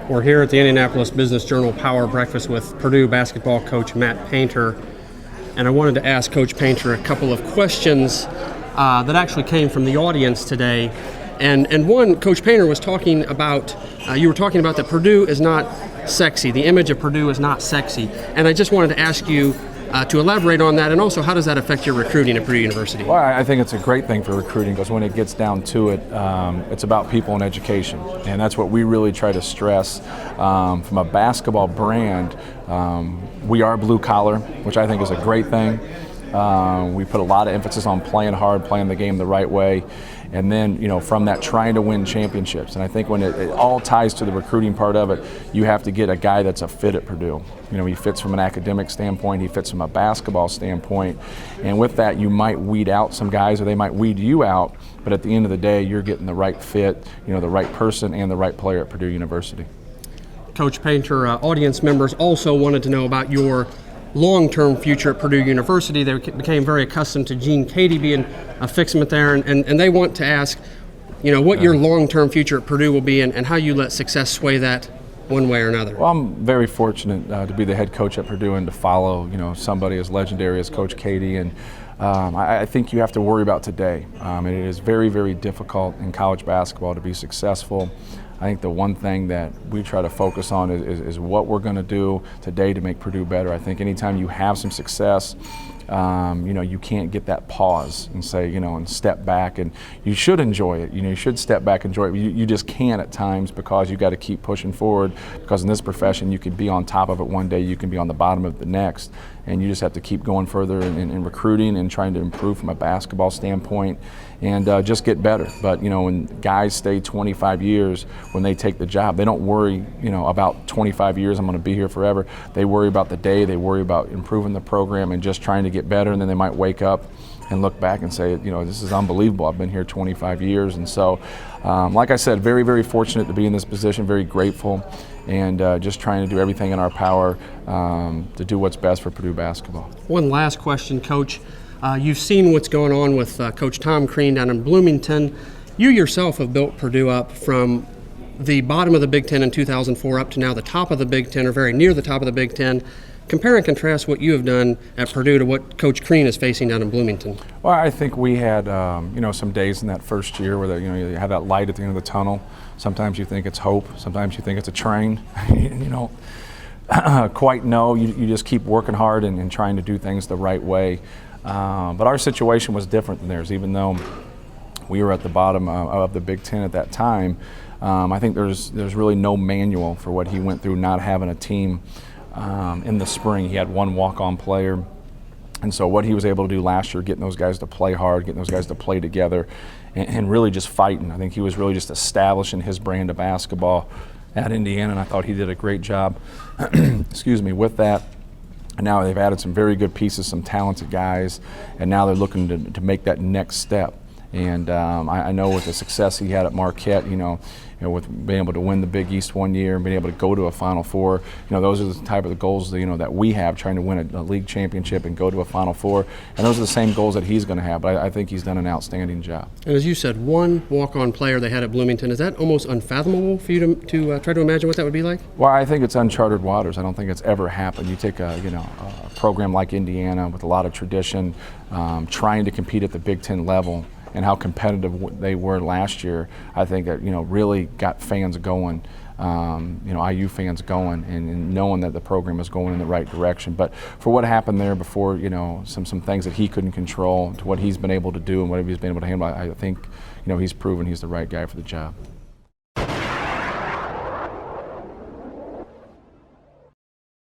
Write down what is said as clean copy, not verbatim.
We're here at the Indianapolis Business Journal Power Breakfast with Purdue basketball coach Matt Painter, and I wanted to ask Coach Painter a couple of questions that actually came from the audience today. And one, Coach Painter was talking about, you were talking about that Purdue is not sexy. The image of Purdue is not sexy. And I just wanted to ask you to elaborate on that, and also how does that affect your recruiting at Purdue University? Well, I think it's a great thing for recruiting because when it gets down to it, it's about people and education. And that's what we really try to stress from a basketball brand. We are blue collar, which I think is a great thing. We put a lot of emphasis on playing hard, playing the game the right way, and then, you know, from that trying to win championships. And I think when it all ties to the recruiting part of it, you have to get a guy that's a fit at Purdue. You know, he fits from an academic standpoint, he fits from a basketball standpoint, and with that you might weed out some guys or they might weed you out, but at the end of the day you're getting the right fit, you know, the right person and the right player at Purdue University. Coach Painter, audience members also wanted to know about your long-term future at Purdue University. They became very accustomed to Gene Cady being a fixment there, and they want to ask, you know, what your long-term future at Purdue will be and how you let success sway that one way or another. Well, I'm very fortunate to be the head coach at Purdue and to follow, you know, somebody as legendary as Coach Cady, and I think you have to worry about today. It is very, very difficult in college basketball to be successful. I think the one thing that we try to focus on is what we're going to do today to make Purdue better. I think anytime you have some success, you know, you can't get that pause and say, you know, and step back, and you should enjoy it. You know, you should step back and enjoy it. You just can't at times because you got to keep pushing forward, because in this profession you can be on top of it one day, you can be on the bottom of the next, and you just have to keep going further in recruiting and trying to improve from a basketball standpoint and just get better. But, you know, when guys stay 25 years, when they take the job, they don't worry, you know, about 25 years, I'm going to be here forever. They worry about the day, they worry about improving the program and just trying to get better, and then they might wake up and look back and say, you know, this is unbelievable. I've been here 25 years. And so, like I said, very, very fortunate to be in this position, very grateful, and just trying to do everything in our power to do what's best for Purdue basketball. One last question, Coach. You've seen what's going on with Coach Tom Crean down in Bloomington. You yourself have built Purdue up from the bottom of the Big Ten in 2004 up to now the top of the Big Ten, or very near the top of the Big Ten. Compare and contrast what you have done at Purdue to what Coach Crean is facing down in Bloomington. Well, I think we had, you know, some days in that first year where, you know, you have that light at the end of the tunnel. Sometimes you think it's hope. Sometimes you think it's a train. You know, quite know. You just keep working hard and trying to do things the right way. But our situation was different than theirs. Even though we were at the bottom of the Big Ten at that time, I think there's really no manual for what he went through not having a team. In the spring, he had one walk-on player, and so what he was able to do last year, getting those guys to play hard, getting those guys to play together, and really just fighting. I think he was really just establishing his brand of basketball at Indiana, and I thought he did a great job excuse me, with that. And now they've added some very good pieces, some talented guys, and now they're looking to make that next step. And I know with the success he had at Marquette, you know, with being able to win the Big East one year and being able to go to a Final Four, you know, those are the type of the goals that, you know, that we have, trying to win a league championship and go to a Final Four. And those are the same goals that he's going to have. But I think he's done an outstanding job. And as you said, one walk-on player they had at Bloomington. Is that almost unfathomable for you to try to imagine what that would be like? Well, I think it's uncharted waters. I don't think it's ever happened. You take a program like Indiana with a lot of tradition, trying to compete at the Big Ten level, and how competitive they were last year, I think that, you know, really got fans going, you know, IU fans going, and knowing that the program is going in the right direction. But for what happened there before, you know, some things that he couldn't control, to what he's been able to do and what he's been able to handle, I think, you know, he's proven he's the right guy for the job.